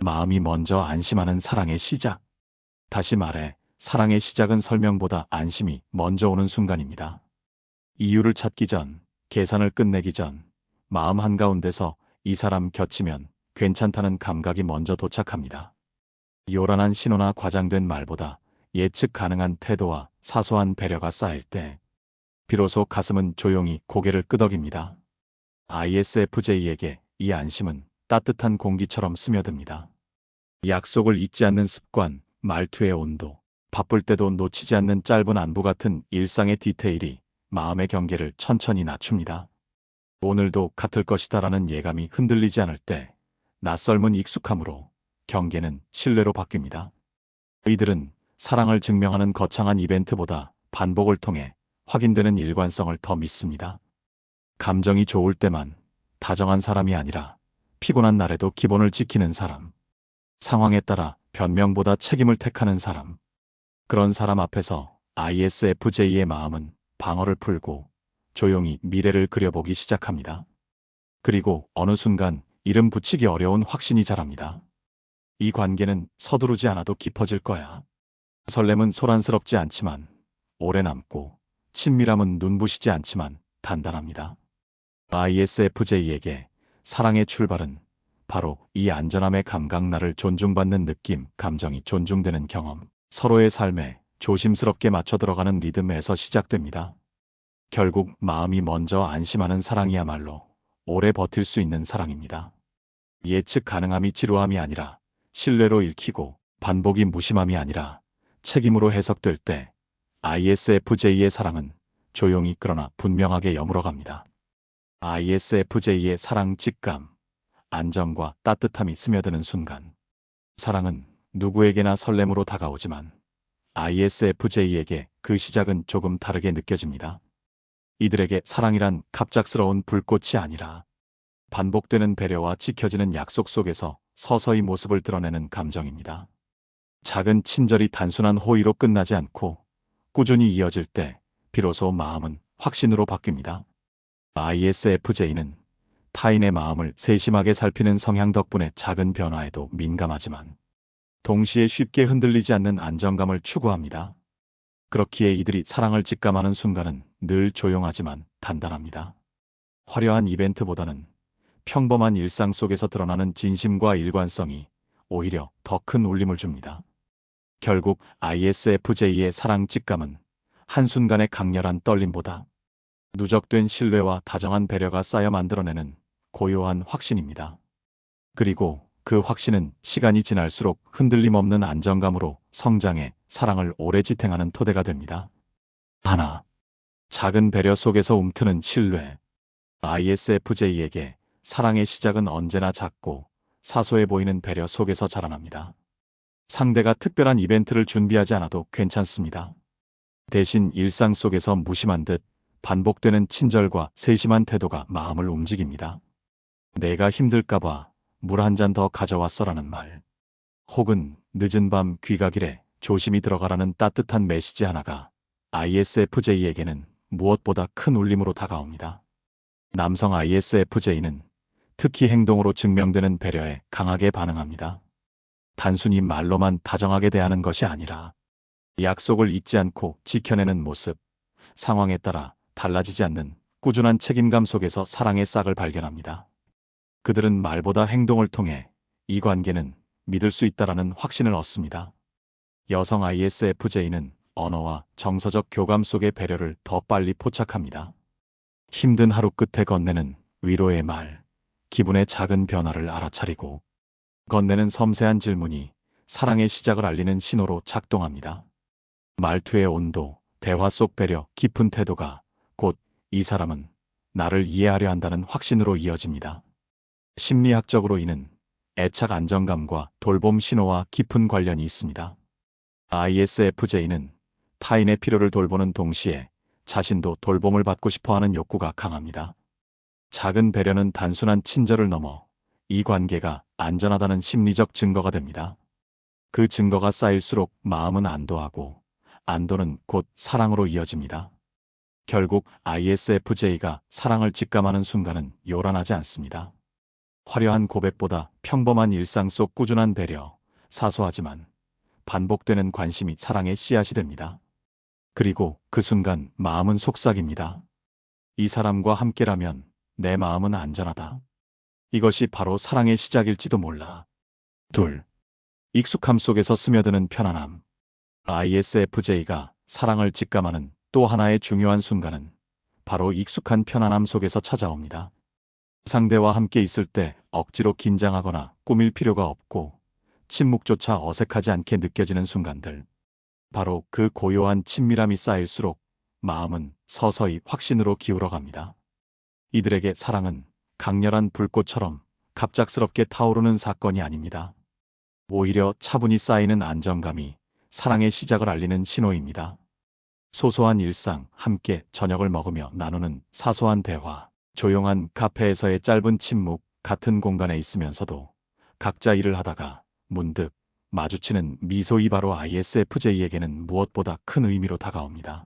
마음이 먼저 안심하는 사랑의 시작. 다시 말해, 사랑의 시작은 설명보다 안심이 먼저 오는 순간입니다. 이유를 찾기 전, 계산을 끝내기 전, 마음 한가운데서 이 사람 겹치면 괜찮다는 감각이 먼저 도착합니다. 요란한 신호나 과장된 말보다 예측 가능한 태도와 사소한 배려가 쌓일 때, 비로소 가슴은 조용히 고개를 끄덕입니다. ISFJ에게 이 안심은 따뜻한 공기처럼 스며듭니다. 약속을 잊지 않는 습관, 말투의 온도, 바쁠 때도 놓치지 않는 짧은 안부 같은 일상의 디테일이 마음의 경계를 천천히 낮춥니다. 오늘도 같을 것이다라는 예감이 흔들리지 않을 때 낯설문 익숙함으로 경계는 신뢰로 바뀝니다. 이들은 사랑을 증명하는 거창한 이벤트보다 반복을 통해 확인되는 일관성을 더 믿습니다. 감정이 좋을 때만 다정한 사람이 아니라 피곤한 날에도 기본을 지키는 사람. 상황에 따라 변명보다 책임을 택하는 사람. 그런 사람 앞에서 ISFJ의 마음은 방어를 풀고 조용히 미래를 그려보기 시작합니다. 그리고 어느 순간 이름 붙이기 어려운 확신이 자랍니다. 이 관계는 서두르지 않아도 깊어질 거야. 설렘은 소란스럽지 않지만 오래 남고, 친밀함은 눈부시지 않지만 단단합니다. ISFJ에게 사랑의 출발은 바로 이 안전함의 감각, 나를 존중받는 느낌, 감정이 존중되는 경험, 서로의 삶에 조심스럽게 맞춰 들어가는 리듬에서 시작됩니다. 결국 마음이 먼저 안심하는 사랑이야말로 오래 버틸 수 있는 사랑입니다. 예측 가능함이 지루함이 아니라 신뢰로 읽히고, 반복이 무심함이 아니라 책임으로 해석될 때 ISFJ의 사랑은 조용히 그러나 분명하게 여물어갑니다. ISFJ의 사랑 직감, 안정과 따뜻함이 스며드는 순간. 사랑은 누구에게나 설렘으로 다가오지만 ISFJ에게 그 시작은 조금 다르게 느껴집니다. 이들에게 사랑이란 갑작스러운 불꽃이 아니라 반복되는 배려와 지켜지는 약속 속에서 서서히 모습을 드러내는 감정입니다. 작은 친절이 단순한 호의로 끝나지 않고 꾸준히 이어질 때 비로소 마음은 확신으로 바뀝니다. ISFJ는 타인의 마음을 세심하게 살피는 성향 덕분에 작은 변화에도 민감하지만 동시에 쉽게 흔들리지 않는 안정감을 추구합니다. 그렇기에 이들이 사랑을 직감하는 순간은 늘 조용하지만 단단합니다. 화려한 이벤트보다는 평범한 일상 속에서 드러나는 진심과 일관성이 오히려 더 큰 울림을 줍니다. 결국 ISFJ의 사랑 직감은 한순간의 강렬한 떨림보다 누적된 신뢰와 다정한 배려가 쌓여 만들어내는 고요한 확신입니다. 그리고 그 확신은 시간이 지날수록 흔들림 없는 안정감으로 성장해 사랑을 오래 지탱하는 토대가 됩니다. 하나, 작은 배려 속에서 움트는 신뢰. ISFJ에게 사랑의 시작은 언제나 작고 사소해 보이는 배려 속에서 자라납니다. 상대가 특별한 이벤트를 준비하지 않아도 괜찮습니다. 대신 일상 속에서 무심한 듯 반복되는 친절과 세심한 태도가 마음을 움직입니다. 내가 힘들까봐 물 한 잔 더 가져왔어라는 말. 혹은 늦은 밤 귀가길에 조심히 들어가라는 따뜻한 메시지 하나가 ISFJ에게는 무엇보다 큰 울림으로 다가옵니다. 남성 ISFJ는 특히 행동으로 증명되는 배려에 강하게 반응합니다. 단순히 말로만 다정하게 대하는 것이 아니라 약속을 잊지 않고 지켜내는 모습, 상황에 따라 달라지지 않는 꾸준한 책임감 속에서 사랑의 싹을 발견합니다. 그들은 말보다 행동을 통해 이 관계는 믿을 수 있다라는 확신을 얻습니다. 여성 ISFJ는 언어와 정서적 교감 속의 배려를 더 빨리 포착합니다. 힘든 하루 끝에 건네는 위로의 말, 기분의 작은 변화를 알아차리고 건네는 섬세한 질문이 사랑의 시작을 알리는 신호로 작동합니다. 말투의 온도, 대화 속 배려, 깊은 태도가 곧 이 사람은 나를 이해하려 한다는 확신으로 이어집니다. 심리학적으로 이는 애착 안정감과 돌봄 신호와 깊은 관련이 있습니다. ISFJ는 타인의 필요를 돌보는 동시에 자신도 돌봄을 받고 싶어하는 욕구가 강합니다. 작은 배려는 단순한 친절을 넘어 이 관계가 안전하다는 심리적 증거가 됩니다. 그 증거가 쌓일수록 마음은 안도하고 안도는 곧 사랑으로 이어집니다. 결국 ISFJ가 사랑을 직감하는 순간은 요란하지 않습니다. 화려한 고백보다 평범한 일상 속 꾸준한 배려, 사소하지만 반복되는 관심이 사랑의 씨앗이 됩니다. 그리고 그 순간 마음은 속삭입니다. 이 사람과 함께라면 내 마음은 안전하다. 이것이 바로 사랑의 시작일지도 몰라. 둘. 익숙함 속에서 스며드는 편안함. ISFJ가 사랑을 직감하는 또 하나의 중요한 순간은 바로 익숙한 편안함 속에서 찾아옵니다. 상대와 함께 있을 때 억지로 긴장하거나 꾸밀 필요가 없고 침묵조차 어색하지 않게 느껴지는 순간들. 바로 그 고요한 친밀함이 쌓일수록 마음은 서서히 확신으로 기울어갑니다. 이들에게 사랑은 강렬한 불꽃처럼 갑작스럽게 타오르는 사건이 아닙니다. 오히려 차분히 쌓이는 안정감이 사랑의 시작을 알리는 신호입니다. 소소한 일상, 함께 저녁을 먹으며 나누는 사소한 대화, 조용한 카페에서의 짧은 침묵, 같은 공간에 있으면서도 각자 일을 하다가 문득 마주치는 미소이 바로 ISFJ에게는 무엇보다 큰 의미로 다가옵니다.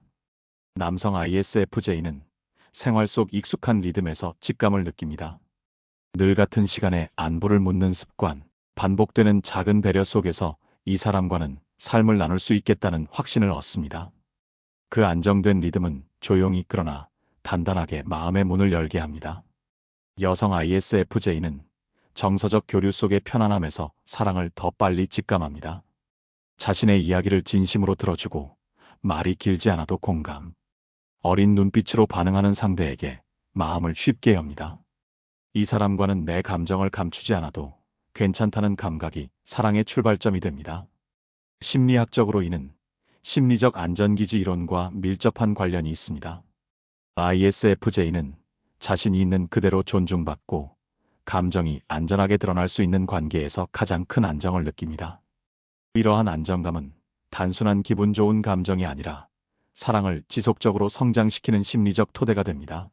남성 ISFJ는 생활 속 익숙한 리듬에서 직감을 느낍니다. 늘 같은 시간에 안부를 묻는 습관, 반복되는 작은 배려 속에서 이 사람과는 삶을 나눌 수 있겠다는 확신을 얻습니다. 그 안정된 리듬은 조용히 그러나 단단하게 마음의 문을 열게 합니다. 여성 ISFJ는 정서적 교류 속의 편안함에서 사랑을 더 빨리 직감합니다. 자신의 이야기를 진심으로 들어주고 말이 길지 않아도 공감, 어린 눈빛으로 반응하는 상대에게 마음을 쉽게 엽니다. 이 사람과는 내 감정을 감추지 않아도 괜찮다는 감각이 사랑의 출발점이 됩니다. 심리학적으로 이는 심리적 안전기지 이론과 밀접한 관련이 있습니다. ISFJ는 자신이 있는 그대로 존중받고 감정이 안전하게 드러날 수 있는 관계에서 가장 큰 안정을 느낍니다. 이러한 안정감은 단순한 기분 좋은 감정이 아니라 사랑을 지속적으로 성장시키는 심리적 토대가 됩니다.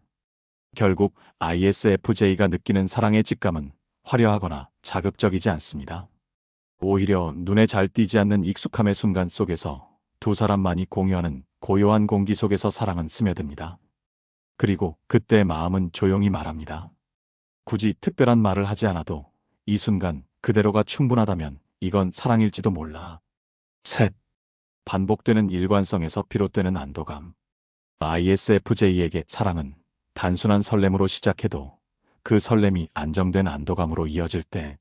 결국 ISFJ가 느끼는 사랑의 직감은 화려하거나 자극적이지 않습니다. 오히려 눈에 잘 띄지 않는 익숙함의 순간 속에서 두 사람만이 공유하는 고요한 공기 속에서 사랑은 스며듭니다. 그리고 그때 마음은 조용히 말합니다. 굳이 특별한 말을 하지 않아도 이 순간 그대로가 충분하다면 이건 사랑일지도 몰라. 셋. 반복되는 일관성에서 비롯되는 안도감. ISFJ에게 사랑은 단순한 설렘으로 시작해도 그 설렘이 안정된 안도감으로 이어질 때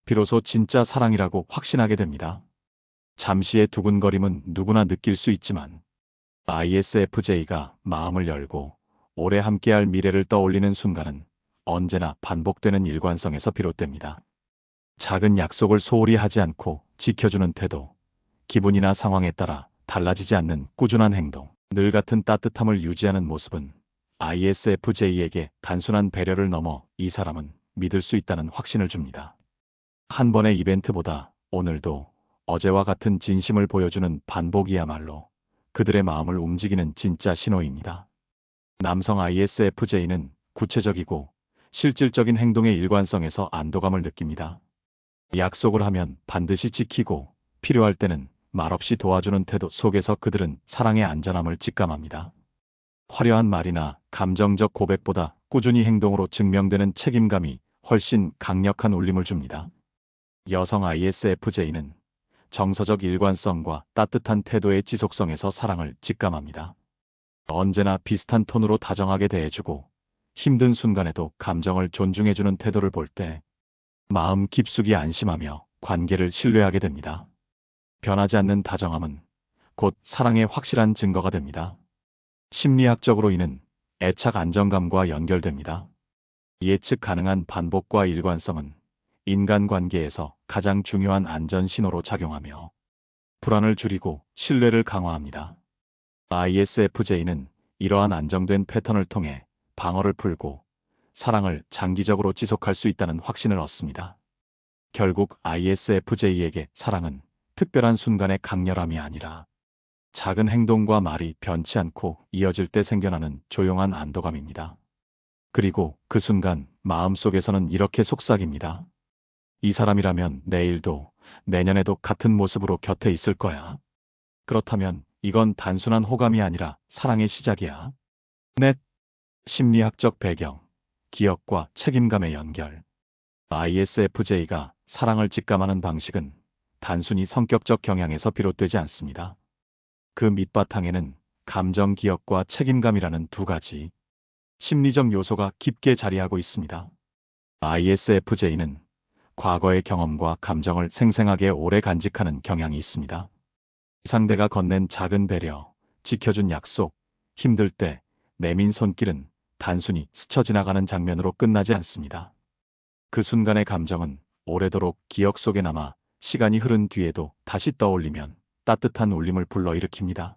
비로소 진짜 사랑이라고 확신하게 됩니다. 잠시의 두근거림은 누구나 느낄 수 있지만 ISFJ가 마음을 열고 오래 함께할 미래를 떠올리는 순간은 언제나 반복되는 일관성에서 비롯됩니다. 작은 약속을 소홀히 하지 않고 지켜주는 태도, 기분이나 상황에 따라 달라지지 않는 꾸준한 행동, 늘 같은 따뜻함을 유지하는 모습은 ISFJ에게 단순한 배려를 넘어 이 사람은 믿을 수 있다는 확신을 줍니다. 한 번의 이벤트보다 오늘도 어제와 같은 진심을 보여주는 반복이야말로 그들의 마음을 움직이는 진짜 신호입니다. 남성 ISFJ는 구체적이고 실질적인 행동의 일관성에서 안도감을 느낍니다. 약속을 하면 반드시 지키고 필요할 때는 말없이 도와주는 태도 속에서 그들은 사랑의 안전함을 직감합니다. 화려한 말이나 감정적 고백보다 꾸준히 행동으로 증명되는 책임감이 훨씬 강력한 울림을 줍니다. 여성 ISFJ는 정서적 일관성과 따뜻한 태도의 지속성에서 사랑을 직감합니다. 언제나 비슷한 톤으로 다정하게 대해주고 힘든 순간에도 감정을 존중해주는 태도를 볼 때 마음 깊숙이 안심하며 관계를 신뢰하게 됩니다. 변하지 않는 다정함은 곧 사랑의 확실한 증거가 됩니다. 심리학적으로 이는 애착 안정감과 연결됩니다. 예측 가능한 반복과 일관성은 인간관계에서 가장 중요한 안전 신호로 작용하며 불안을 줄이고 신뢰를 강화합니다. ISFJ는 이러한 안정된 패턴을 통해 방어를 풀고 사랑을 장기적으로 지속할 수 있다는 확신을 얻습니다. 결국 ISFJ에게 사랑은 특별한 순간의 강렬함이 아니라 작은 행동과 말이 변치 않고 이어질 때 생겨나는 조용한 안도감입니다. 그리고 그 순간 마음속에서는 이렇게 속삭입니다. 이 사람이라면 내일도 내년에도 같은 모습으로 곁에 있을 거야. 그렇다면 이건 단순한 호감이 아니라 사랑의 시작이야. 넷. 심리학적 배경, 기억과 책임감의 연결. ISFJ가 사랑을 직감하는 방식은 단순히 성격적 경향에서 비롯되지 않습니다. 그 밑바탕에는 감정 기억과 책임감이라는 두 가지 심리적 요소가 깊게 자리하고 있습니다. ISFJ는 과거의 경험과 감정을 생생하게 오래 간직하는 경향이 있습니다. 상대가 건넨 작은 배려, 지켜준 약속, 힘들 때 내민 손길은 단순히 스쳐 지나가는 장면으로 끝나지 않습니다. 그 순간의 감정은 오래도록 기억 속에 남아 시간이 흐른 뒤에도 다시 떠올리면 따뜻한 울림을 불러일으킵니다.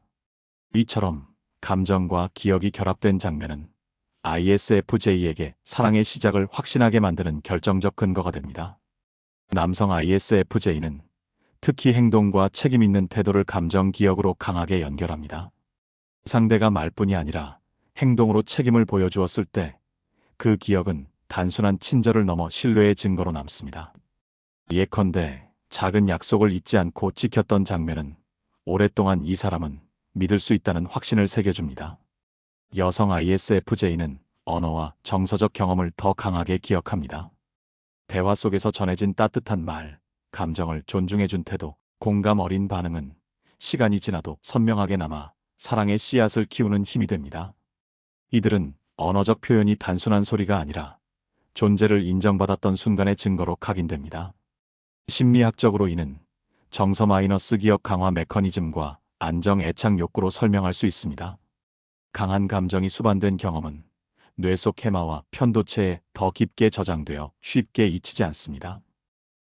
이처럼 감정과 기억이 결합된 장면은 ISFJ에게 사랑의 시작을 확신하게 만드는 결정적 근거가 됩니다. 남성 ISFJ는 특히 행동과 책임 있는 태도를 감정 기억으로 강하게 연결합니다. 상대가 말뿐이 아니라 행동으로 책임을 보여주었을 때 그 기억은 단순한 친절을 넘어 신뢰의 증거로 남습니다. 예컨대 작은 약속을 잊지 않고 지켰던 장면은 오랫동안 이 사람은 믿을 수 있다는 확신을 새겨줍니다. 여성 ISFJ는 언어와 정서적 경험을 더 강하게 기억합니다. 대화 속에서 전해진 따뜻한 말, 감정을 존중해준 태도, 공감 어린 반응은 시간이 지나도 선명하게 남아 사랑의 씨앗을 키우는 힘이 됩니다. 이들은 언어적 표현이 단순한 소리가 아니라 존재를 인정받았던 순간의 증거로 각인됩니다. 심리학적으로 이는 정서 마이너스 기억 강화 메커니즘과 안정 애착 욕구로 설명할 수 있습니다. 강한 감정이 수반된 경험은 뇌 속 해마와 편도체에 더 깊게 저장되어 쉽게 잊히지 않습니다.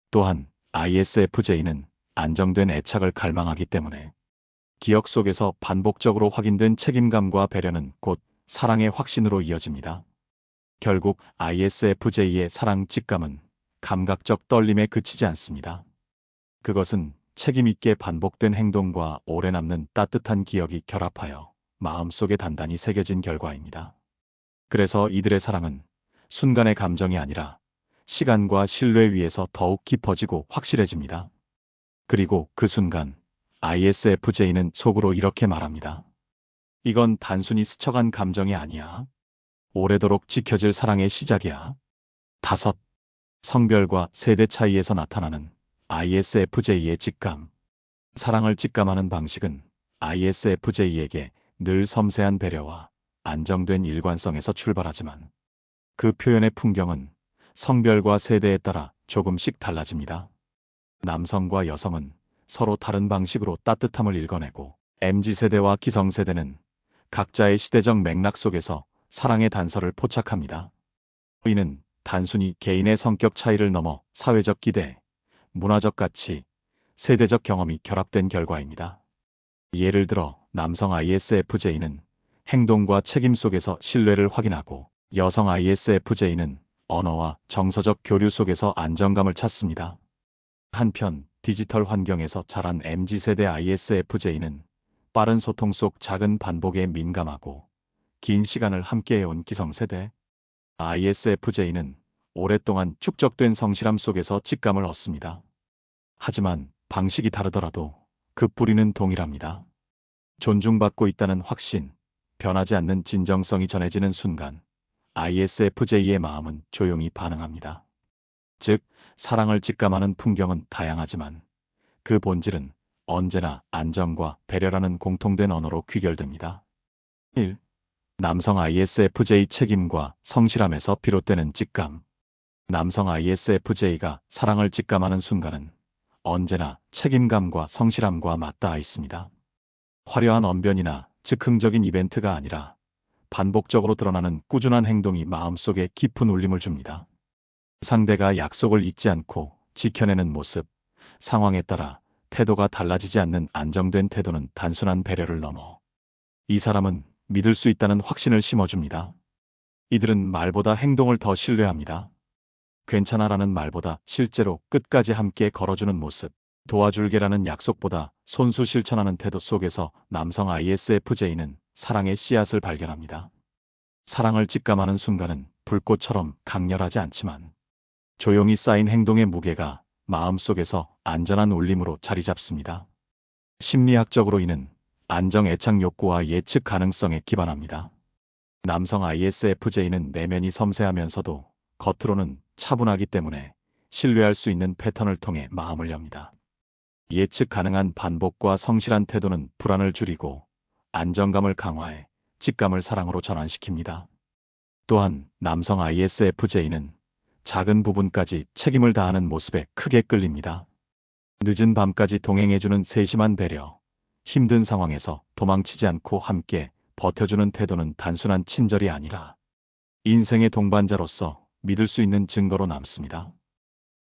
또한 ISFJ는 안정된 애착을 갈망하기 때문에 기억 속에서 반복적으로 확인된 책임감과 배려는 곧 사랑의 확신으로 이어집니다. 결국 ISFJ의 사랑 직감은 감각적 떨림에 그치지 않습니다. 그것은 책임있게 반복된 행동과 오래 남는 따뜻한 기억이 결합하여 마음속에 단단히 새겨진 결과입니다. 그래서 이들의 사랑은 순간의 감정이 아니라 시간과 신뢰 위에서 더욱 깊어지고 확실해집니다. 그리고 그 순간 ISFJ는 속으로 이렇게 말합니다. 이건 단순히 스쳐간 감정이 아니야. 오래도록 지켜질 사랑의 시작이야. 5. 성별과 세대 차이에서 나타나는 ISFJ의 직감. 사랑을 직감하는 방식은 ISFJ에게 늘 섬세한 배려와 안정된 일관성에서 출발하지만 그 표현의 풍경은 성별과 세대에 따라 조금씩 달라집니다. 남성과 여성은 서로 다른 방식으로 따뜻함을 읽어내고 MZ세대와 기성세대는 각자의 시대적 맥락 속에서 사랑의 단서를 포착합니다. 이는 단순히 개인의 성격 차이를 넘어 사회적 기대, 문화적 가치, 세대적 경험이 결합된 결과입니다. 예를 들어 남성 ISFJ는 행동과 책임 속에서 신뢰를 확인하고 여성 ISFJ는 언어와 정서적 교류 속에서 안정감을 찾습니다. 한편 디지털 환경에서 자란 MZ세대 ISFJ는 빠른 소통 속 작은 반복에 민감하고 긴 시간을 함께해온 기성세대 ISFJ는 오랫동안 축적된 성실함 속에서 직감을 얻습니다. 하지만 방식이 다르더라도 그 뿌리는 동일합니다. 존중받고 있다는 확신, 변하지 않는 진정성이 전해지는 순간 ISFJ의 마음은 조용히 반응합니다. 즉, 사랑을 직감하는 풍경은 다양하지만 그 본질은 언제나 안정과 배려라는 공통된 언어로 귀결됩니다. 1. 남성 ISFJ 책임과 성실함에서 비롯되는 직감. 남성 ISFJ가 사랑을 직감하는 순간은 언제나 책임감과 성실함과 맞닿아 있습니다. 화려한 언변이나 즉흥적인 이벤트가 아니라 반복적으로 드러나는 꾸준한 행동이 마음속에 깊은 울림을 줍니다. 상대가 약속을 잊지 않고 지켜내는 모습, 상황에 따라 태도가 달라지지 않는 안정된 태도는 단순한 배려를 넘어 이 사람은 믿을 수 있다는 확신을 심어줍니다. 이들은 말보다 행동을 더 신뢰합니다. 괜찮아라는 말보다 실제로 끝까지 함께 걸어주는 모습, 도와줄게라는 약속보다 손수 실천하는 태도 속에서 남성 ISFJ는 사랑의 씨앗을 발견합니다. 사랑을 직감하는 순간은 불꽃처럼 강렬하지 않지만 조용히 쌓인 행동의 무게가 마음속에서 안전한 울림으로 자리 잡습니다. 심리학적으로 이는 안정 애착 욕구와 예측 가능성에 기반합니다. 남성 ISFJ는 내면이 섬세하면서도 겉으로는 차분하기 때문에 신뢰할 수 있는 패턴을 통해 마음을 엽니다. 예측 가능한 반복과 성실한 태도는 불안을 줄이고 안정감을 강화해 직감을 사랑으로 전환시킵니다. 또한 남성 ISFJ는 작은 부분까지 책임을 다하는 모습에 크게 끌립니다. 늦은 밤까지 동행해주는 세심한 배려, 힘든 상황에서 도망치지 않고 함께 버텨주는 태도는 단순한 친절이 아니라 인생의 동반자로서 믿을 수 있는 증거로 남습니다.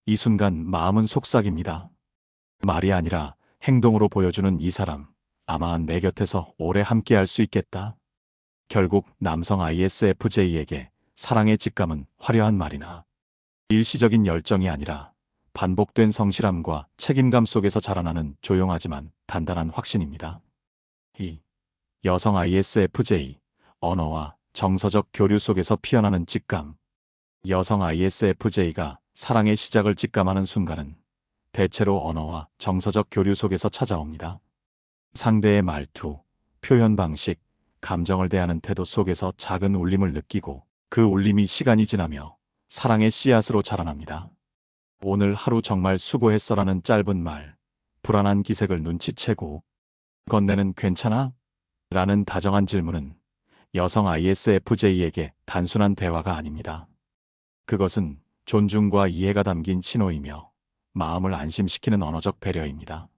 이 순간 마음은 속삭입니다. 말이 아니라 행동으로 보여주는 이 사람, 아마 내 곁에서 오래 함께할 수 있겠다. 결국 남성 ISFJ에게 사랑의 직감은 화려한 말이나 일시적인 열정이 아니라 반복된 성실함과 책임감 속에서 자라나는 조용하지만 단단한 확신입니다. 이 여성 ISFJ, 언어와 정서적 교류 속에서 피어나는 직감. 여성 ISFJ가 사랑의 시작을 직감하는 순간은 대체로 언어와 정서적 교류 속에서 찾아옵니다. 상대의 말투, 표현 방식, 감정을 대하는 태도 속에서 작은 울림을 느끼고 그 울림이 시간이 지나며 사랑의 씨앗으로 자라납니다. 오늘 하루 정말 수고했어라는 짧은 말, 불안한 기색을 눈치채고 건네는 괜찮아? 라는 다정한 질문은 여성 ISFJ에게 단순한 대화가 아닙니다. 그것은 존중과 이해가 담긴 신호이며 마음을 안심시키는 언어적 배려입니다.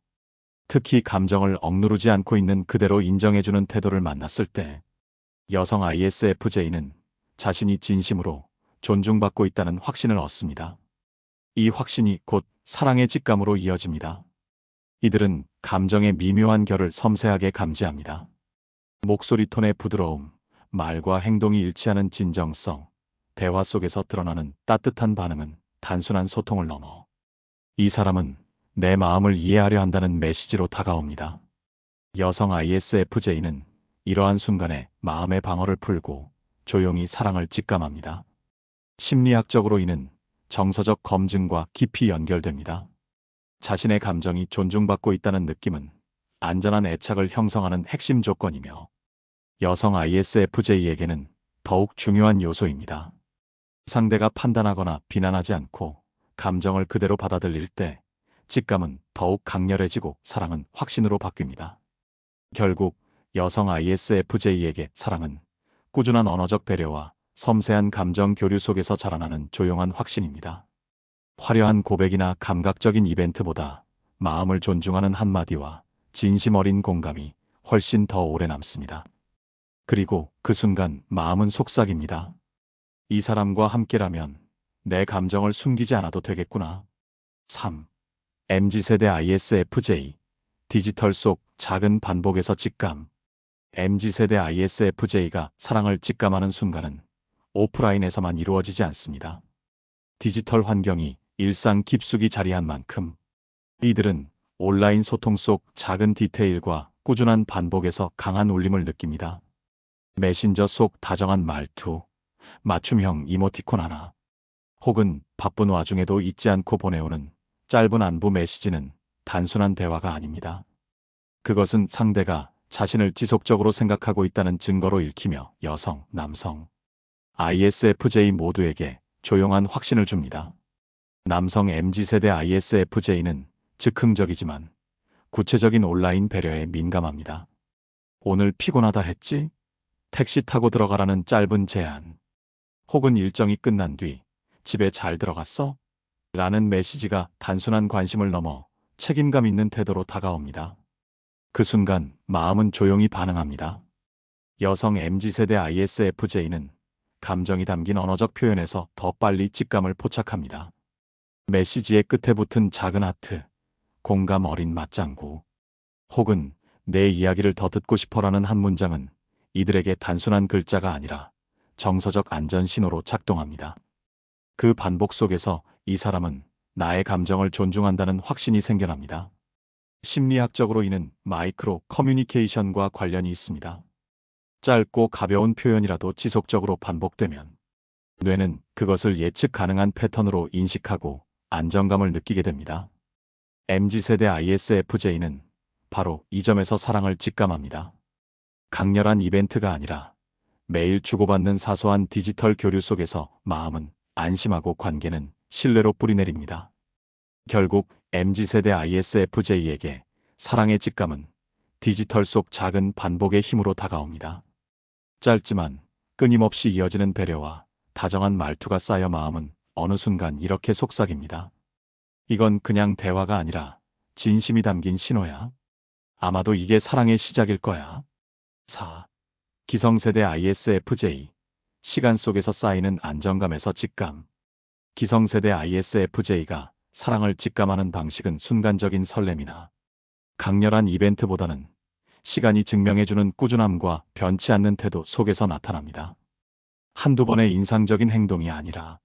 특히 감정을 억누르지 않고 있는 그대로 인정해주는 태도를 만났을 때 여성 ISFJ는 자신이 진심으로 존중받고 있다는 확신을 얻습니다. 이 확신이 곧 사랑의 직감으로 이어집니다. 이들은 감정의 미묘한 결을 섬세하게 감지합니다. 목소리 톤의 부드러움, 말과 행동이 일치하는 진정성, 대화 속에서 드러나는 따뜻한 반응은 단순한 소통을 넘어 이 사람은 내 마음을 이해하려 한다는 메시지로 다가옵니다. 여성 ISFJ는 이러한 순간에 마음의 방어를 풀고 조용히 사랑을 직감합니다. 심리학적으로 이는 정서적 검증과 깊이 연결됩니다. 자신의 감정이 존중받고 있다는 느낌은 안전한 애착을 형성하는 핵심 조건이며 여성 ISFJ에게는 더욱 중요한 요소입니다. 상대가 판단하거나 비난하지 않고 감정을 그대로 받아들일 때 직감은 더욱 강렬해지고 사랑은 확신으로 바뀝니다. 결국 여성 ISFJ에게 사랑은 꾸준한 언어적 배려와 섬세한 감정 교류 속에서 자라나는 조용한 확신입니다. 화려한 고백이나 감각적인 이벤트보다 마음을 존중하는 한마디와 진심 어린 공감이 훨씬 더 오래 남습니다. 그리고 그 순간 마음은 속삭입니다. 이 사람과 함께라면 내 감정을 숨기지 않아도 되겠구나. 3. MZ세대 ISFJ, 디지털 속 작은 반복에서 직감. MZ세대 ISFJ가 사랑을 직감하는 순간은 오프라인에서만 이루어지지 않습니다. 디지털 환경이 일상 깊숙이 자리한 만큼 이들은 온라인 소통 속 작은 디테일과 꾸준한 반복에서 강한 울림을 느낍니다. 메신저 속 다정한 말투, 맞춤형 이모티콘 하나, 혹은 바쁜 와중에도 잊지 않고 보내오는 짧은 안부 메시지는 단순한 대화가 아닙니다. 그것은 상대가 자신을 지속적으로 생각하고 있다는 증거로 읽히며 여성, 남성, ISFJ 모두에게 조용한 확신을 줍니다. 남성 MZ세대 ISFJ는 즉흥적이지만 구체적인 온라인 배려에 민감합니다. 오늘 피곤하다 했지? 택시 타고 들어가라는 짧은 제안, 혹은 일정이 끝난 뒤 집에 잘 들어갔어? 라는 메시지가 단순한 관심을 넘어 책임감 있는 태도로 다가옵니다. 그 순간 마음은 조용히 반응합니다. 여성 MZ세대 ISFJ는 감정이 담긴 언어적 표현에서 더 빨리 직감을 포착합니다. 메시지의 끝에 붙은 작은 하트, 공감 어린 맞장구, 혹은 내 이야기를 더 듣고 싶어라는 한 문장은 이들에게 단순한 글자가 아니라 정서적 안전 신호로 작동합니다. 그 반복 속에서 이 사람은 나의 감정을 존중한다는 확신이 생겨납니다. 심리학적으로 이는 마이크로 커뮤니케이션과 관련이 있습니다. 짧고 가벼운 표현이라도 지속적으로 반복되면 뇌는 그것을 예측 가능한 패턴으로 인식하고 안정감을 느끼게 됩니다. MZ세대 ISFJ는 바로 이 점에서 사랑을 직감합니다. 강렬한 이벤트가 아니라 매일 주고받는 사소한 디지털 교류 속에서 마음은 안심하고 관계는 신뢰로 뿌리내립니다. 결국 MZ세대 ISFJ에게 사랑의 직감은 디지털 속 작은 반복의 힘으로 다가옵니다. 짧지만 끊임없이 이어지는 배려와 다정한 말투가 쌓여 마음은 어느 순간 이렇게 속삭입니다. 이건 그냥 대화가 아니라 진심이 담긴 신호야. 아마도 이게 사랑의 시작일 거야. 4. 기성세대 ISFJ. 시간 속에서 쌓이는 안정감에서 직감. 기성세대 ISFJ가 사랑을 직감하는 방식은 순간적인 설렘이나 강렬한 이벤트보다는 시간이 증명해주는 꾸준함과 변치 않는 태도 속에서 나타납니다. 한두 번의 인상적인 행동이 아니라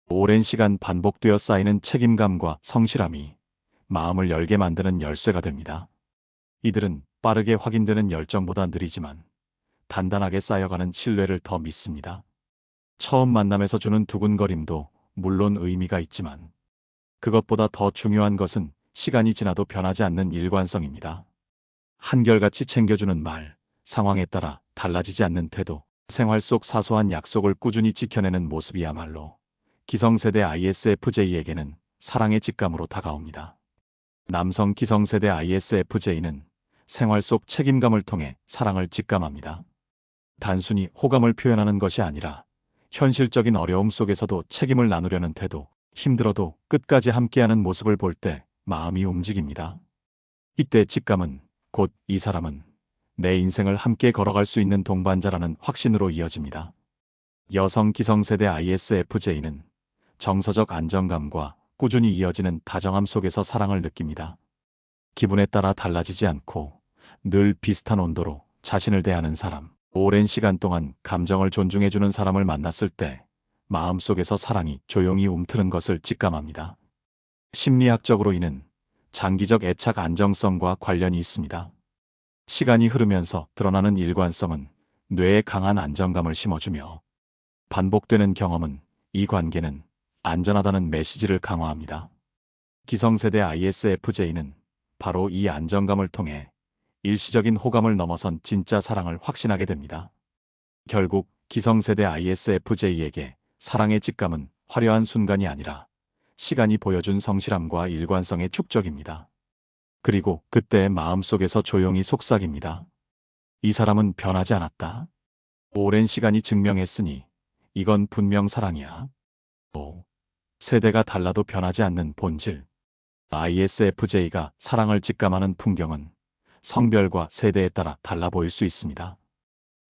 오랜 시간 반복되어 쌓이는 책임감과 성실함이 마음을 열게 만드는 열쇠가 됩니다. 이들은 빠르게 확인되는 열정보다 느리지만 단단하게 쌓여가는 신뢰를 더 믿습니다. 처음 만남에서 주는 두근거림도 물론 의미가 있지만 그것보다 더 중요한 것은 시간이 지나도 변하지 않는 일관성입니다. 한결같이 챙겨주는 말, 상황에 따라 달라지지 않는 태도, 생활 속 사소한 약속을 꾸준히 지켜내는 모습이야말로 기성세대 ISFJ에게는 사랑의 직감으로 다가옵니다. 남성 기성세대 ISFJ는 생활 속 책임감을 통해 사랑을 직감합니다. 단순히 호감을 표현하는 것이 아니라 현실적인 어려움 속에서도 책임을 나누려는 태도, 힘들어도 끝까지 함께하는 모습을 볼 때 마음이 움직입니다. 이때 직감은 곧 이 사람은 내 인생을 함께 걸어갈 수 있는 동반자라는 확신으로 이어집니다. 여성 기성세대 ISFJ는 정서적 안정감과 꾸준히 이어지는 다정함 속에서 사랑을 느낍니다. 기분에 따라 달라지지 않고 늘 비슷한 온도로 자신을 대하는 사람, 오랜 시간 동안 감정을 존중해주는 사람을 만났을 때 마음속에서 사랑이 조용히 움트는 것을 직감합니다. 심리학적으로 이는 장기적 애착 안정성과 관련이 있습니다. 시간이 흐르면서 드러나는 일관성은 뇌에 강한 안정감을 심어주며 반복되는 경험은 이 관계는 안전하다는 메시지를 강화합니다. 기성세대 ISFJ는 바로 이 안정감을 통해 일시적인 호감을 넘어선 진짜 사랑을 확신하게 됩니다. 결국 기성세대 ISFJ에게 사랑의 직감은 화려한 순간이 아니라 시간이 보여준 성실함과 일관성의 축적입니다. 그리고 그때 마음속에서 조용히 속삭입니다. 이 사람은 변하지 않았다. 오랜 시간이 증명했으니 이건 분명 사랑이야. 5. 세대가 달라도 변하지 않는 본질. ISFJ가 사랑을 직감하는 풍경은 성별과 세대에 따라 달라 보일 수 있습니다.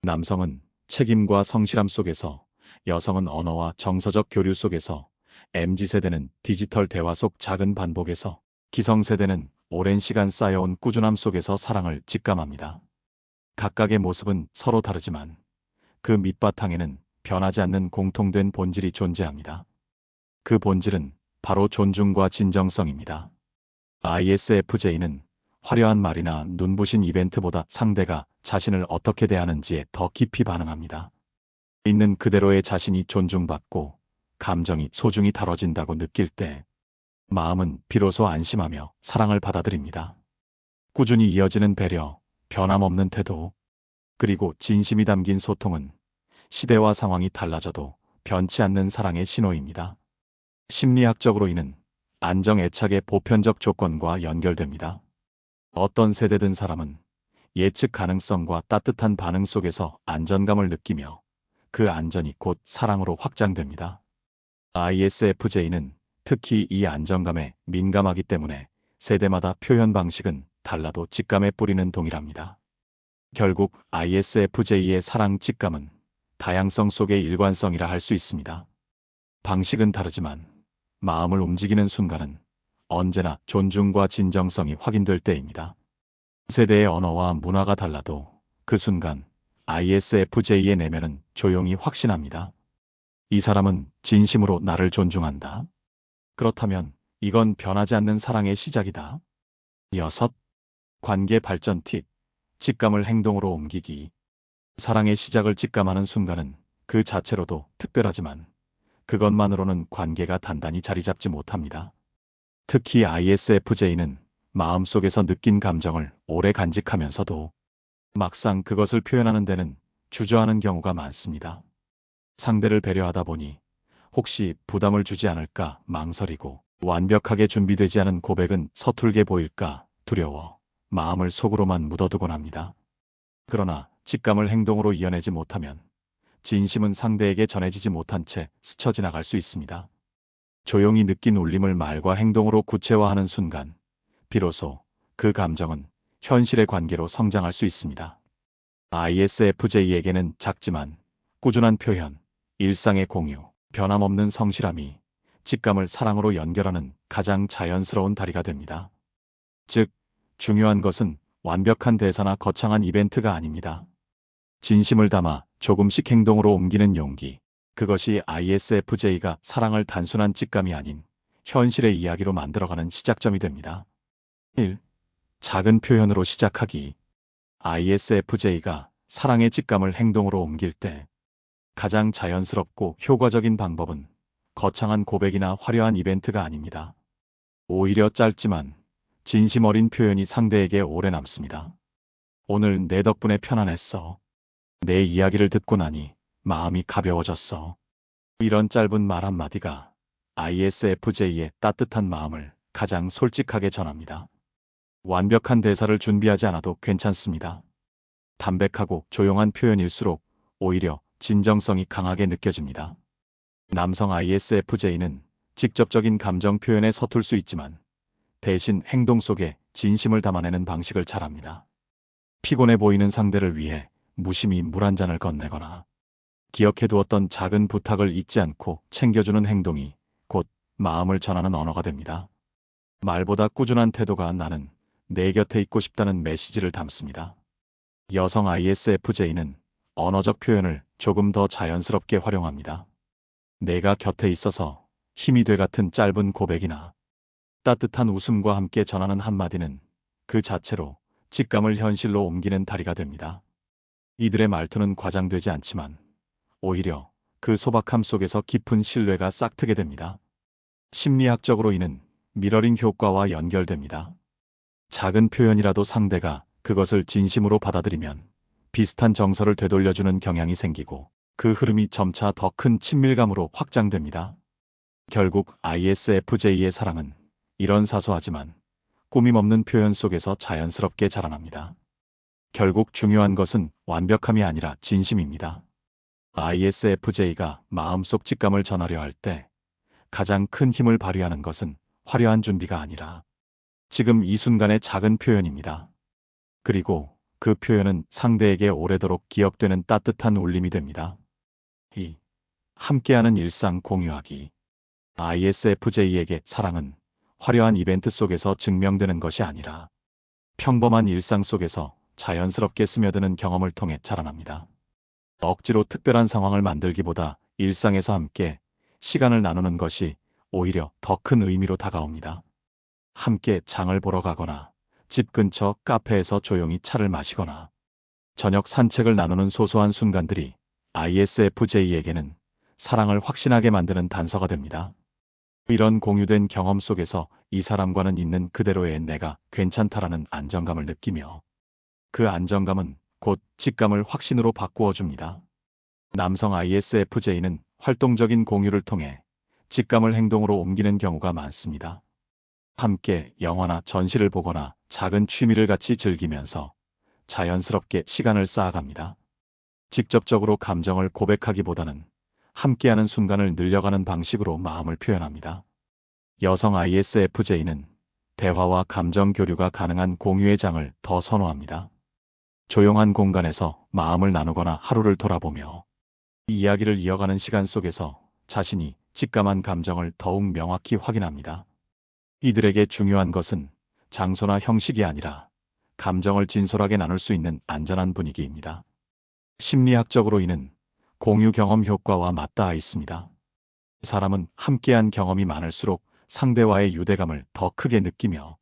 남성은 책임과 성실함 속에서, 여성은 언어와 정서적 교류 속에서, MZ세대는 디지털 대화 속 작은 반복에서, 기성세대는 오랜 시간 쌓여온 꾸준함 속에서 사랑을 직감합니다. 각각의 모습은 서로 다르지만 그 밑바탕에는 변하지 않는 공통된 본질이 존재합니다. 그 본질은 바로 존중과 진정성입니다. ISFJ는 화려한 말이나 눈부신 이벤트보다 상대가 자신을 어떻게 대하는지에 더 깊이 반응합니다. 있는 그대로의 자신이 존중받고 감정이 소중히 다뤄진다고 느낄 때 마음은 비로소 안심하며 사랑을 받아들입니다. 꾸준히 이어지는 배려, 변함없는 태도, 그리고 진심이 담긴 소통은 시대와 상황이 달라져도 변치 않는 사랑의 신호입니다. 심리학적으로 이는 안정 애착의 보편적 조건과 연결됩니다. 어떤 세대든 사람은 예측 가능성과 따뜻한 반응 속에서 안정감을 느끼며 그 안전이 곧 사랑으로 확장됩니다. ISFJ는 특히 이 안정감에 민감하기 때문에 세대마다 표현 방식은 달라도 직감에 뿌리는 동일합니다. 결국 ISFJ의 사랑 직감은 다양성 속의 일관성이라 할 수 있습니다. 방식은 다르지만 마음을 움직이는 순간은 언제나 존중과 진정성이 확인될 때입니다. 세대의 언어와 문화가 달라도 그 순간 ISFJ의 내면은 조용히 확신합니다. 이 사람은 진심으로 나를 존중한다. 그렇다면 이건 변하지 않는 사랑의 시작이다. 6. 관계 발전 팁. 직감을 행동으로 옮기기. 사랑의 시작을 직감하는 순간은 그 자체로도 특별하지만 그것만으로는 관계가 단단히 자리 잡지 못합니다. 특히 ISFJ는 마음속에서 느낀 감정을 오래 간직하면서도 막상 그것을 표현하는 데는 주저하는 경우가 많습니다. 상대를 배려하다 보니 혹시 부담을 주지 않을까 망설이고 완벽하게 준비되지 않은 고백은 서툴게 보일까 두려워 마음을 속으로만 묻어두곤 합니다. 그러나 직감을 행동으로 이어내지 못하면 진심은 상대에게 전해지지 못한 채 스쳐 지나갈 수 있습니다. 조용히 느낀 울림을 말과 행동으로 구체화하는 순간 비로소 그 감정은 현실의 관계로 성장할 수 있습니다. ISFJ에게는 작지만 꾸준한 표현, 일상의 공유, 변함없는 성실함이 직감을 사랑으로 연결하는 가장 자연스러운 다리가 됩니다. 즉, 중요한 것은 완벽한 대사나 거창한 이벤트가 아닙니다. 진심을 담아 조금씩 행동으로 옮기는 용기. 그것이 ISFJ가 사랑을 단순한 직감이 아닌 현실의 이야기로 만들어가는 시작점이 됩니다. 1. 작은 표현으로 시작하기. ISFJ가 사랑의 직감을 행동으로 옮길 때 가장 자연스럽고 효과적인 방법은 거창한 고백이나 화려한 이벤트가 아닙니다. 오히려 짧지만 진심 어린 표현이 상대에게 오래 남습니다. 오늘 내 덕분에 편안했어. 내 이야기를 듣고 나니 마음이 가벼워졌어. 이런 짧은 말 한마디가 ISFJ의 따뜻한 마음을 가장 솔직하게 전합니다. 완벽한 대사를 준비하지 않아도 괜찮습니다. 담백하고 조용한 표현일수록 오히려 진정성이 강하게 느껴집니다. 남성 ISFJ는 직접적인 감정 표현에 서툴 수 있지만 대신 행동 속에 진심을 담아내는 방식을 잘합니다. 피곤해 보이는 상대를 위해 무심히 물 한 잔을 건네거나 기억해두었던 작은 부탁을 잊지 않고 챙겨주는 행동이 곧 마음을 전하는 언어가 됩니다. 말보다 꾸준한 태도가 나는 내 곁에 있고 싶다는 메시지를 담습니다. 여성 ISFJ는 언어적 표현을 조금 더 자연스럽게 활용합니다. 내가 곁에 있어서 힘이 돼 같은 짧은 고백이나 따뜻한 웃음과 함께 전하는 한마디는 그 자체로 직감을 현실로 옮기는 다리가 됩니다. 이들의 말투는 과장되지 않지만 오히려 그 소박함 속에서 깊은 신뢰가 싹트게 됩니다. 심리학적으로 이는 미러링 효과와 연결됩니다. 작은 표현이라도 상대가 그것을 진심으로 받아들이면 비슷한 정서를 되돌려주는 경향이 생기고 그 흐름이 점차 더 큰 친밀감으로 확장됩니다. 결국 ISFJ의 사랑은 이런 사소하지만 꾸밈 없는 표현 속에서 자연스럽게 자라납니다. 결국 중요한 것은 완벽함이 아니라 진심입니다. ISFJ가 마음속 직감을 전하려 할 때 가장 큰 힘을 발휘하는 것은 화려한 준비가 아니라 지금 이 순간의 작은 표현입니다. 그리고 그 표현은 상대에게 오래도록 기억되는 따뜻한 울림이 됩니다. 2. 함께하는 일상 공유하기. ISFJ에게 사랑은 화려한 이벤트 속에서 증명되는 것이 아니라 평범한 일상 속에서 자연스럽게 스며드는 경험을 통해 자라납니다. 억지로 특별한 상황을 만들기보다 일상에서 함께 시간을 나누는 것이 오히려 더 큰 의미로 다가옵니다. 함께 장을 보러 가거나 집 근처 카페에서 조용히 차를 마시거나 저녁 산책을 나누는 소소한 순간들이 ISFJ에게는 사랑을 확신하게 만드는 단서가 됩니다. 이런 공유된 경험 속에서 이 사람과는 있는 그대로의 내가 괜찮다라는 안정감을 느끼며 그 안정감은 곧 직감을 확신으로 바꾸어 줍니다. 남성 ISFJ는 활동적인 공유를 통해 직감을 행동으로 옮기는 경우가 많습니다. 함께 영화나 전시를 보거나 작은 취미를 같이 즐기면서 자연스럽게 시간을 쌓아갑니다. 직접적으로 감정을 고백하기보다는 함께하는 순간을 늘려가는 방식으로 마음을 표현합니다. 여성 ISFJ는 대화와 감정 교류가 가능한 공유의 장을 더 선호합니다. 조용한 공간에서 마음을 나누거나 하루를 돌아보며 이야기를 이어가는 시간 속에서 자신이 직감한 감정을 더욱 명확히 확인합니다. 이들에게 중요한 것은 장소나 형식이 아니라 감정을 진솔하게 나눌 수 있는 안전한 분위기입니다. 심리학적으로 이는 공유 경험 효과와 맞닿아 있습니다. 사람은 함께한 경험이 많을수록 상대와의 유대감을 더 크게 느끼며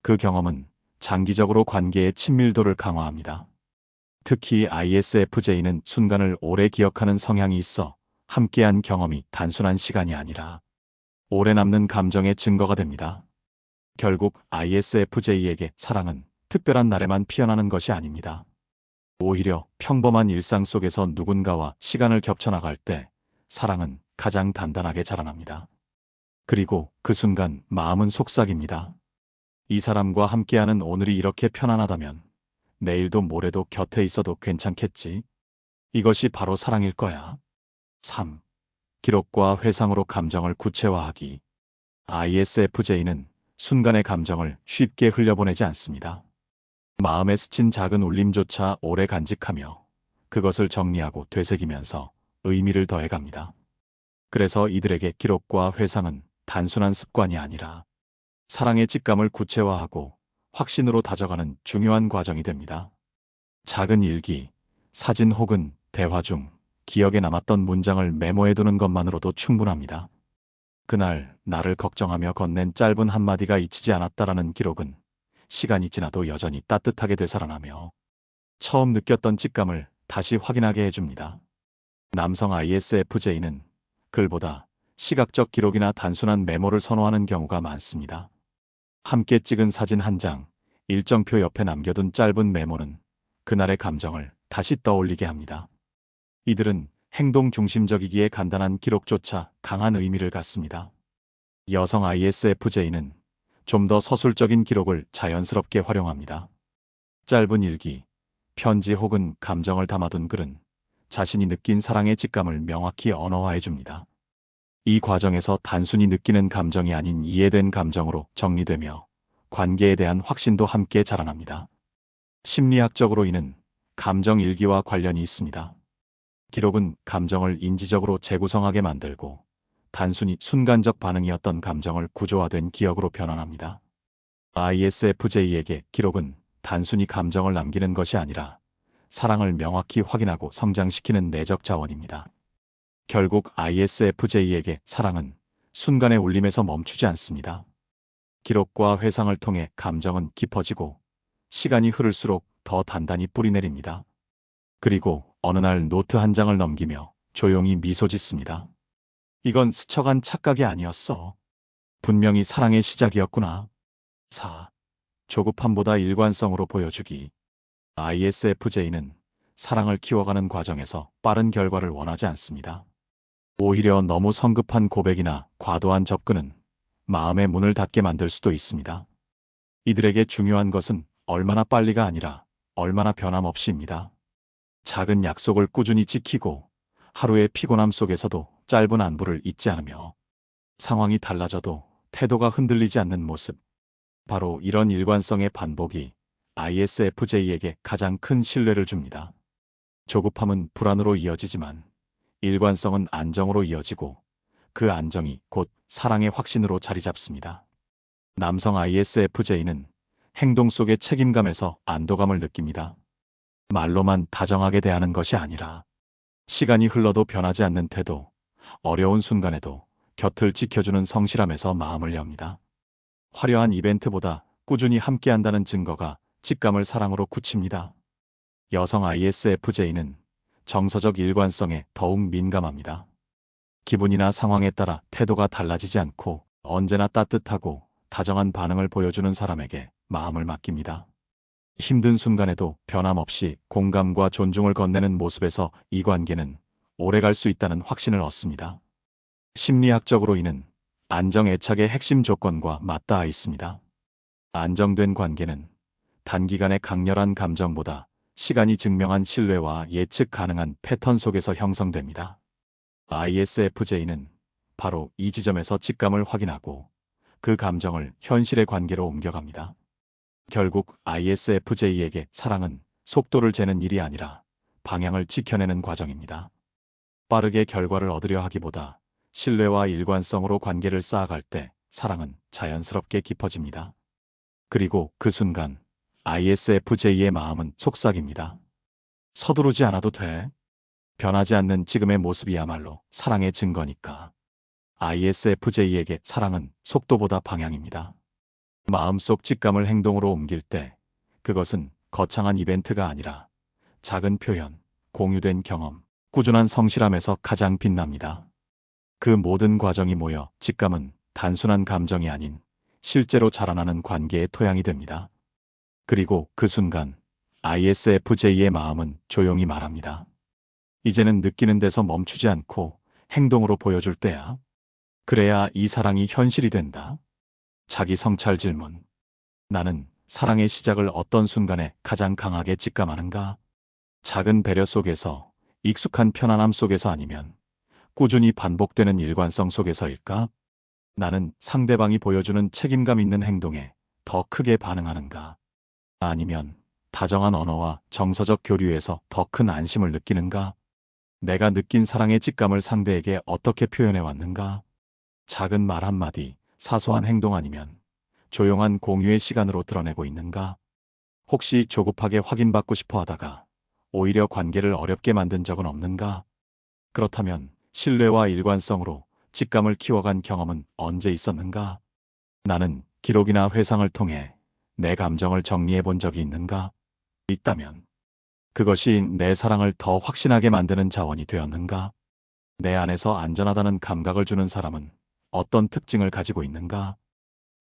그 경험은 장기적으로 관계의 친밀도를 강화합니다. 특히 ISFJ는 순간을 오래 기억하는 성향이 있어 함께한 경험이 단순한 시간이 아니라 오래 남는 감정의 증거가 됩니다. 결국 ISFJ에게 사랑은 특별한 날에만 피어나는 것이 아닙니다. 오히려 평범한 일상 속에서 누군가와 시간을 겹쳐나갈 때 사랑은 가장 단단하게 자라납니다. 그리고 그 순간 마음은 속삭입니다. 이 사람과 함께하는 오늘이 이렇게 편안하다면 내일도 모레도 곁에 있어도 괜찮겠지. 이것이 바로 사랑일 거야. 3. 기록과 회상으로 감정을 구체화하기. ISFJ는 순간의 감정을 쉽게 흘려보내지 않습니다. 마음에 스친 작은 울림조차 오래 간직하며 그것을 정리하고 되새기면서 의미를 더해갑니다. 그래서 이들에게 기록과 회상은 단순한 습관이 아니라 사랑의 직감을 구체화하고 확신으로 다져가는 중요한 과정이 됩니다. 작은 일기, 사진 혹은 대화 중 기억에 남았던 문장을 메모해두는 것만으로도 충분합니다. 그날 나를 걱정하며 건넨 짧은 한마디가 잊히지 않았다라는 기록은 시간이 지나도 여전히 따뜻하게 되살아나며 처음 느꼈던 직감을 다시 확인하게 해줍니다. 남성 ISFJ는 글보다 시각적 기록이나 단순한 메모를 선호하는 경우가 많습니다. 함께 찍은 사진 한 장, 일정표 옆에 남겨둔 짧은 메모는 그날의 감정을 다시 떠올리게 합니다. 이들은 행동 중심적이기에 간단한 기록조차 강한 의미를 갖습니다. 여성 ISFJ는 좀 더 서술적인 기록을 자연스럽게 활용합니다. 짧은 일기, 편지 혹은 감정을 담아둔 글은 자신이 느낀 사랑의 직감을 명확히 언어화해줍니다. 이 과정에서 단순히 느끼는 감정이 아닌 이해된 감정으로 정리되며 관계에 대한 확신도 함께 자라납니다. 심리학적으로 이는 감정 일기와 관련이 있습니다. 기록은 감정을 인지적으로 재구성하게 만들고 단순히 순간적 반응이었던 감정을 구조화된 기억으로 변환합니다. ISFJ에게 기록은 단순히 감정을 남기는 것이 아니라 사랑을 명확히 확인하고 성장시키는 내적 자원입니다. 결국 ISFJ에게 사랑은 순간의 울림에서 멈추지 않습니다. 기록과 회상을 통해 감정은 깊어지고 시간이 흐를수록 더 단단히 뿌리내립니다. 그리고 어느 날 노트 한 장을 넘기며 조용히 미소 짓습니다. 이건 스쳐간 착각이 아니었어. 분명히 사랑의 시작이었구나. 4. 조급함보다 일관성으로 보여주기. ISFJ는 사랑을 키워가는 과정에서 빠른 결과를 원하지 않습니다. 오히려 너무 성급한 고백이나 과도한 접근은 마음의 문을 닫게 만들 수도 있습니다. 이들에게 중요한 것은 얼마나 빨리가 아니라 얼마나 변함없이입니다. 작은 약속을 꾸준히 지키고 하루의 피곤함 속에서도 짧은 안부를 잊지 않으며 상황이 달라져도 태도가 흔들리지 않는 모습. 바로 이런 일관성의 반복이 ISFJ에게 가장 큰 신뢰를 줍니다. 조급함은 불안으로 이어지지만 일관성은 안정으로 이어지고 그 안정이 곧 사랑의 확신으로 자리 잡습니다. 남성 ISFJ는 행동 속의 책임감에서 안도감을 느낍니다. 말로만 다정하게 대하는 것이 아니라 시간이 흘러도 변하지 않는 태도, 어려운 순간에도 곁을 지켜주는 성실함에서 마음을 엽니다. 화려한 이벤트보다 꾸준히 함께한다는 증거가 직감을 사랑으로 굳힙니다. 여성 ISFJ는 정서적 일관성에 더욱 민감합니다. 기분이나 상황에 따라 태도가 달라지지 않고 언제나 따뜻하고 다정한 반응을 보여주는 사람에게 마음을 맡깁니다. 힘든 순간에도 변함없이 공감과 존중을 건네는 모습에서 이 관계는 오래갈 수 있다는 확신을 얻습니다. 심리학적으로 이는 안정애착의 핵심 조건과 맞닿아 있습니다. 안정된 관계는 단기간의 강렬한 감정보다 시간이 증명한 신뢰와 예측 가능한 패턴 속에서 형성됩니다. ISFJ는 바로 이 지점에서 직감을 확인하고 그 감정을 현실의 관계로 옮겨갑니다. 결국 ISFJ에게 사랑은 속도를 재는 일이 아니라 방향을 지켜내는 과정입니다. 빠르게 결과를 얻으려 하기보다 신뢰와 일관성으로 관계를 쌓아갈 때 사랑은 자연스럽게 깊어집니다. 그리고 그 순간 ISFJ의 마음은 속삭입니다. 서두르지 않아도 돼. 변하지 않는 지금의 모습이야말로 사랑의 증거니까. ISFJ에게 사랑은 속도보다 방향입니다. 마음속 직감을 행동으로 옮길 때 그것은 거창한 이벤트가 아니라 작은 표현, 공유된 경험, 꾸준한 성실함에서 가장 빛납니다. 그 모든 과정이 모여 직감은 단순한 감정이 아닌 실제로 자라나는 관계의 토양이 됩니다. 그리고 그 순간 ISFJ의 마음은 조용히 말합니다. 이제는 느끼는 데서 멈추지 않고 행동으로 보여줄 때야. 그래야 이 사랑이 현실이 된다. 자기 성찰 질문. 나는 사랑의 시작을 어떤 순간에 가장 강하게 직감하는가? 작은 배려 속에서, 익숙한 편안함 속에서 아니면 꾸준히 반복되는 일관성 속에서일까? 나는 상대방이 보여주는 책임감 있는 행동에 더 크게 반응하는가? 아니면 다정한 언어와 정서적 교류에서 더 큰 안심을 느끼는가? 내가 느낀 사랑의 직감을 상대에게 어떻게 표현해 왔는가? 작은 말 한마디, 사소한 행동 아니면 조용한 공유의 시간으로 드러내고 있는가? 혹시 조급하게 확인받고 싶어 하다가 오히려 관계를 어렵게 만든 적은 없는가? 그렇다면 신뢰와 일관성으로 직감을 키워간 경험은 언제 있었는가? 나는 기록이나 회상을 통해 내 감정을 정리해 본 적이 있는가? 있다면 그것이 내 사랑을 더 확신하게 만드는 자원이 되었는가? 내 안에서 안전하다는 감각을 주는 사람은 어떤 특징을 가지고 있는가?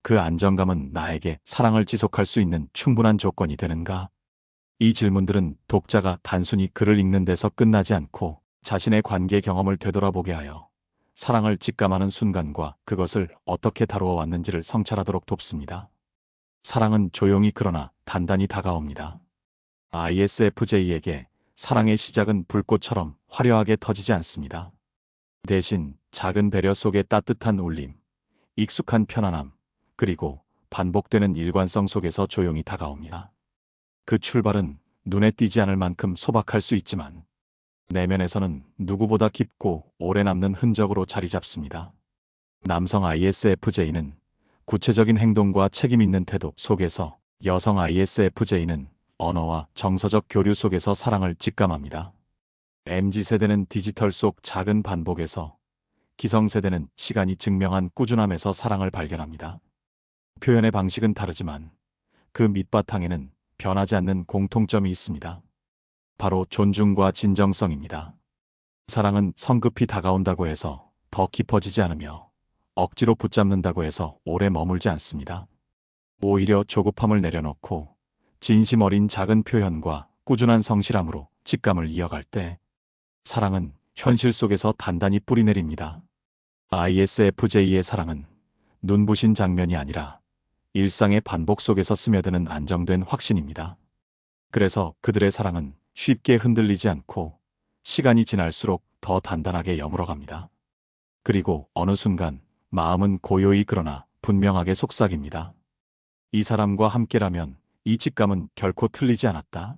그 안정감은 나에게 사랑을 지속할 수 있는 충분한 조건이 되는가? 이 질문들은 독자가 단순히 글을 읽는 데서 끝나지 않고 자신의 관계 경험을 되돌아보게 하여 사랑을 직감하는 순간과 그것을 어떻게 다루어 왔는지를 성찰하도록 돕습니다. 사랑은 조용히 그러나 단단히 다가옵니다. ISFJ에게 사랑의 시작은 불꽃처럼 화려하게 터지지 않습니다. 대신 작은 배려 속의 따뜻한 울림, 익숙한 편안함, 그리고 반복되는 일관성 속에서 조용히 다가옵니다. 그 출발은 눈에 띄지 않을 만큼 소박할 수 있지만 내면에서는 누구보다 깊고 오래 남는 흔적으로 자리 잡습니다. 남성 ISFJ는 구체적인 행동과 책임 있는 태도 속에서, 여성 ISFJ는 언어와 정서적 교류 속에서 사랑을 직감합니다. MZ세대는 디지털 속 작은 반복에서, 기성세대는 시간이 증명한 꾸준함에서 사랑을 발견합니다. 표현의 방식은 다르지만 그 밑바탕에는 변하지 않는 공통점이 있습니다. 바로 존중과 진정성입니다. 사랑은 성급히 다가온다고 해서 더 깊어지지 않으며 억지로 붙잡는다고 해서 오래 머물지 않습니다. 오히려 조급함을 내려놓고 진심 어린 작은 표현과 꾸준한 성실함으로 직감을 이어갈 때 사랑은 현실 속에서 단단히 뿌리내립니다. ISFJ의 사랑은 눈부신 장면이 아니라 일상의 반복 속에서 스며드는 안정된 확신입니다. 그래서 그들의 사랑은 쉽게 흔들리지 않고 시간이 지날수록 더 단단하게 여물어갑니다. 그리고 어느 순간 마음은 고요히 그러나 분명하게 속삭입니다. 이 사람과 함께라면 이 직감은 결코 틀리지 않았다.